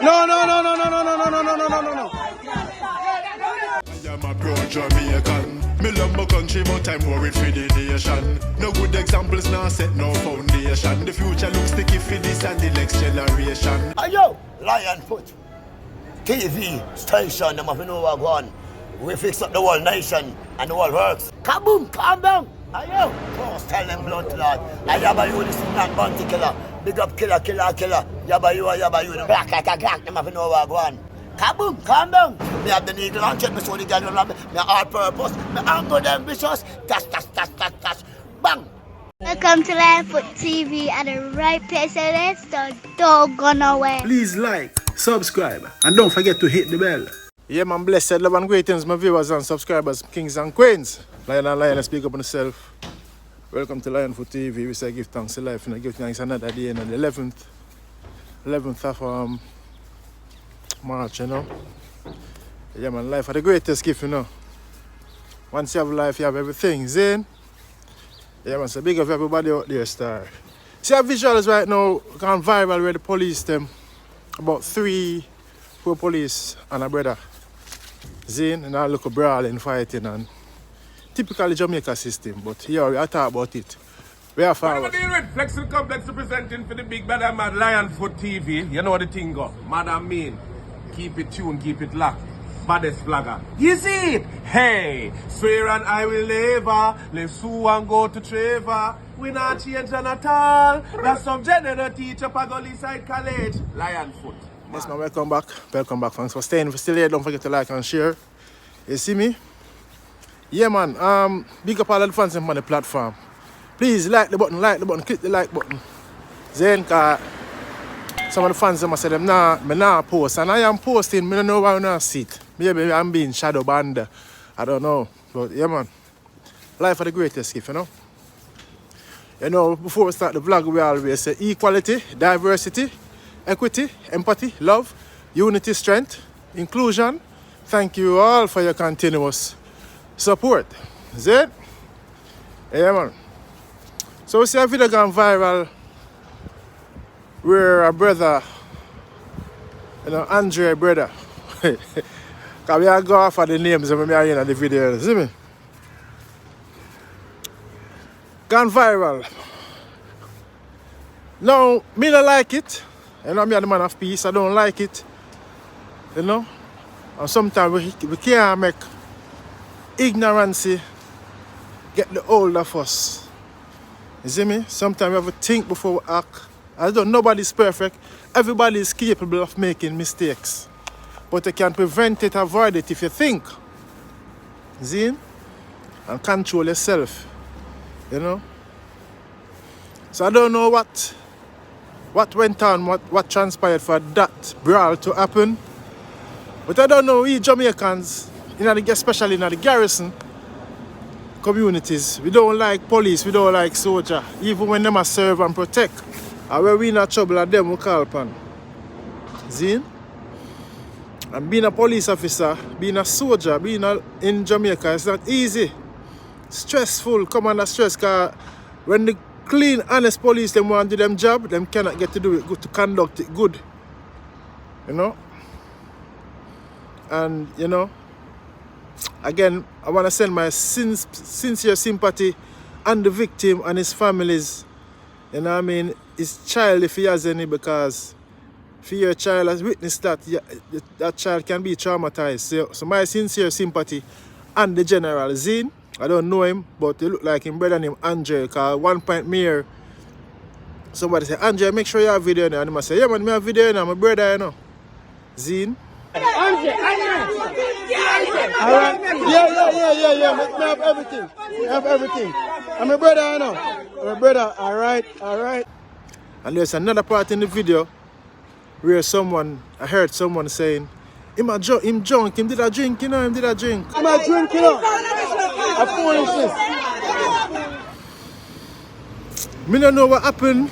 No, no, no, no, no, no, no, no, no, no, no, no, no. I am a pro-Jamaican. Me love my country, but I'm worried for the nation. No good examples, now set no foundation. The future looks sticky for this and the next generation. Ayo, Lionfoot TV station, them have to know what go on. We fix up the whole nation and the whole works. Kaboom, calm down. Ayo, cross tell them blood clot. I yabba you, this is not bounty killer. Big up killer, killer, killer. Yabba you, the black like a crack, them have to know what go on. Kaboom, calm down. Me have the eagle on check, me show the girl around me. Me all purpose, me angle them vicious. Dash, bang. Welcome to Lionfoot TV at the right place it is, so don't go nowhere. Please like, subscribe, and don't forget to hit the bell. Yeah, man, blessed love and greetings, my viewers and subscribers, kings and queens. Lion and Lion, speak up on yourself. Welcome to Lionfoot TV. We say give thanks to life and give thanks another day, and the 11th of March, you know. Yeah, man, life are the greatest gift, you know. Once you have life, you have everything. Zane? Yeah, man, so big of everybody out there, star. See our visuals right now gone viral where the police them, about 4 police and a brother. Zane, and I look a brawling, fighting, and typically Jamaica system, but here we are talk about it. We are forward. What do you deal with? Flex and Complex representing for the big bad and mad Lionfoot TV. You know what the thing go. Mad and mean. Keep it tuned, keep it locked. Baddest flagger. You see it? Hey, swear and I will never leave Sue and go to Trevor. We not change on at all. That's some general teacher Pagoli Side College. Lionfoot. Yes, man, welcome back. Welcome back. Thanks for staying. If you're still here, don't forget to like and share. You see me? Yeah, man. Big up all the fans on the platform. Please like the button, click the like button. Then, some of the fans them say them nah post, and I am posting. I don't know why I not see it. Maybe I'm being shadow banned. I don't know, but yeah, man. Life are the greatest gift, you know. You know, before we start the vlog, we always say equality, diversity, equity, empathy, love, unity, strength, inclusion. Thank you all for your continuous support. Is it? Yeah, man. So we see a video gone viral where a brother, you know, Andre brother, because we are going for the names of me in the video, see me? Gone viral. Now, me don't like it. You know, me are the man of peace, I don't like it. You know? And sometimes we can't make ignorance get the hold of us. You see me? Sometimes we have to think before we act. I don't. Nobody's perfect. Everybody is capable of making mistakes. But you can prevent it, avoid it if you think. See? And control yourself. You know? So I don't know what went on, what transpired for that brawl to happen. But I don't know, we Jamaicans, especially in the garrison communities, we don't like police, we don't like soldier, even when them serve and protect. And when we in a trouble at them, we call upon. See? And being a police officer, being a soldier, being in Jamaica, it's not easy. Stressful, come under stress, because when the clean, honest police them want to do them job, them cannot get to do it good, to conduct it good. You know? And, you know, again, I want to send my sincere sympathy on the victim and his families. You know what I mean? His child, if he has any, because if your child has witnessed that, that child can be traumatized. So my sincere sympathy and the General Zine. I don't know him, but he look like him brother named Andre. Because one point me here, somebody say, Andre, make sure you have video now. And I say, yeah man, I have video now, my brother, you know. Zine. Andre. Alright. Yeah. I have everything. I have everything. I'm a brother, you know. I'm a brother. Alright. And there's another part in the video where I heard someone saying, him drunk, him did a drink, you know, him did a drink. I'm a drink, you know. A foolishness. Me don't know what happened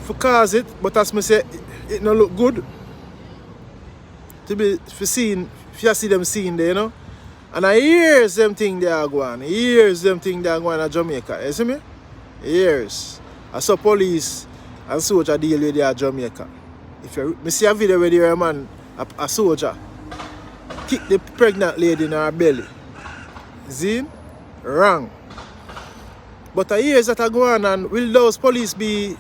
for cause it, but as me say, it don't look good. To be for seeing, if you see them seeing there, you know. And I hears them thing they are going. Hears them thing they are going in Jamaica. You see me? Years. I saw police and soldier deal with their Jamaica. If you see a video where the man, a soldier, kick the pregnant lady in her belly. See? Wrong. But the years that are going on, will those police be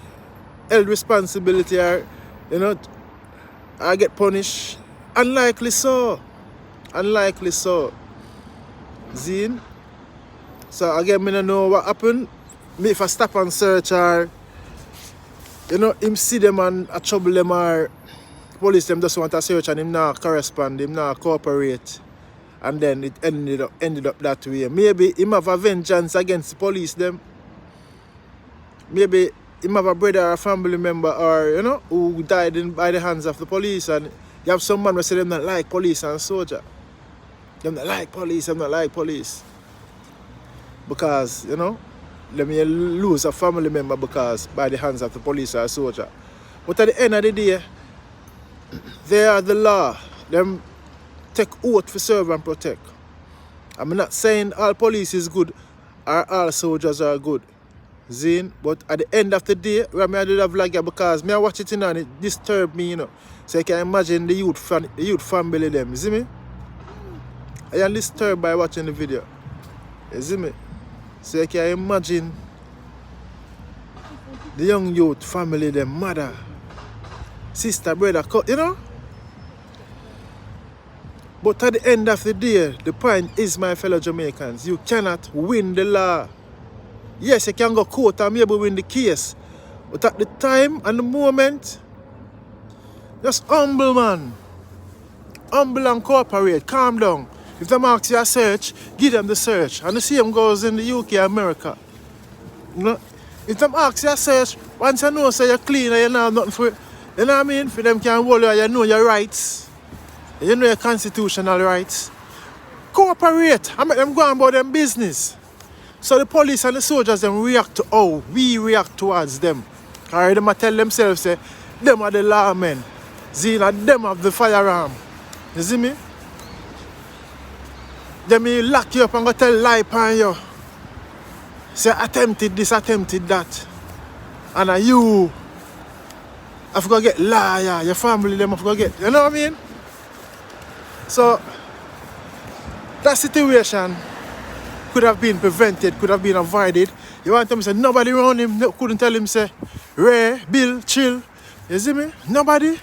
held responsibility or, you know, or get punished? Unlikely so. Unlikely so. See? So again, I don't know what happened. Me if I stop and search or, you know, him see them and trouble them or police them just want to search and him not correspond, him not cooperate. And then it ended up that way. Maybe him have a vengeance against the police them. Maybe him have a brother or a family member or, you know, who died by the hands of the police, and you have some man who say them not like police and soldier. Them not like police, them not like police. Because, you know, let me lose a family member because by the hands of the police or soldier. But at the end of the day, they are the law. Them take oath for serve and protect. I'm not saying all police is good or all soldiers are good. Zine, but at the end of the day, I do the vlog here because I watch it and it disturbed me, you know. So you can imagine the youth family them, you see me? I am disturbed by watching the video. You see me? So you can imagine the young youth family them, mother, sister, brother, you know? But at the end of the day, the point is, my fellow Jamaicans, you cannot win the law. Yes, you can go court and maybe win the case. But at the time and the moment, just humble, man. Humble and cooperate. Calm down. If they ask you a search, give them the search. And the same goes in the UK, America. You know? If they ask you a search, once you know say you're clean and you know nothing for it, you know what I mean? For them can hold you, you know your rights. You know your constitutional rights. Cooperate and make them go on about them business. So the police and the soldiers them react to how we react towards them. Alright, them tell themselves say, them are the lawmen. Zina, them have the firearm. You see me? Them may lock you up and go tell lie upon you. Say attempted this, attempted that. And you have to get liar, your family them have to get, you know what I mean? So that situation could have been prevented, could have been avoided. You want them to say nobody around him couldn't tell him say, Ray, Bill, chill. You see me? Nobody.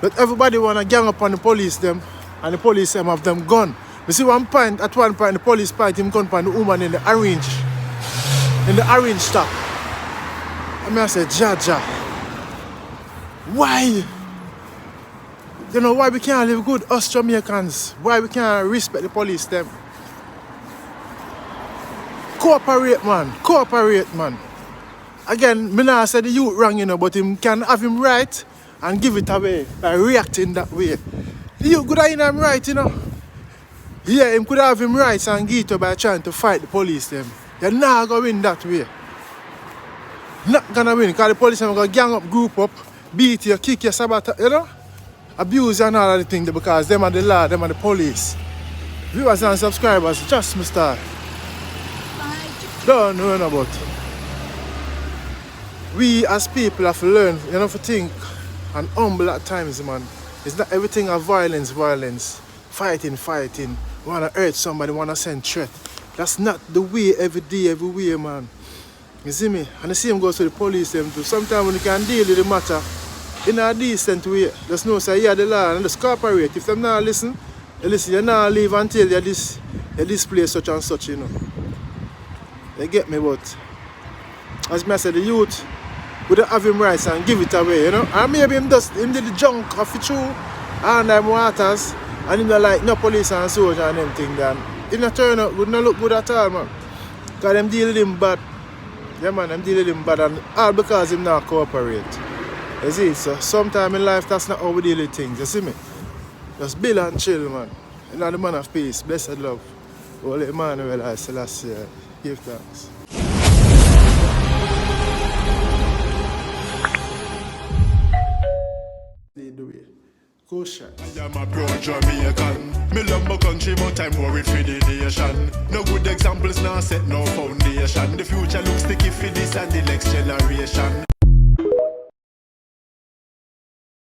But everybody wanna gang up on the police them, and the police them have them gun. You see at one point the police point him gun on the woman in the orange top. I say, Jaja, why? You know why we can't live good, us Jamaicans? Why we can't respect the police them? Cooperate, man. Cooperate, man. Again, me not say the youth wrong, you know, but him can have him right and give it away by reacting that way. The youth could have him right, you know. Yeah, him could have him right and give it away by trying to fight the police them. You're not going to win that way. Not going to win because the police are going to gang up, group up, beat you, kick you, sabotage, you know. Abuse and all of the things because them are the law, them are the police. Viewers and subscribers, just me start. Don't know about. We as people have to learn, you know, to think and humble at times, man. It's not everything of violence. Fighting. Wanna hurt somebody, wanna send threat. That's not the way every day, everywhere, man. You see me? And the same goes to the police them too. Sometimes when you can deal with the matter in a decent way, just know say yeah the law and just cooperate. If them not listen, you not leave until you display such and such, you know. You get me, but as I said, the youth would have him rights and give it away, you know. And maybe him did the junk of it through and them waters and him not like no police and soldier and them thing then. It not turn out would not look good at all, man. Because them deal with him bad. Yeah man, them deal with him bad and all because him not cooperate. You see, so sometimes in life that's not how we deal with things, you see me? Just build and chill, man. You know the man of peace, blessed love. Holy Emmanuel, I Selassie. Give thanks. They do it. Go shot. I am a proud Jamaican. Me love my country, but I'm worried for the nation. No good examples now set no foundation. The future looks sticky for this and the next generation.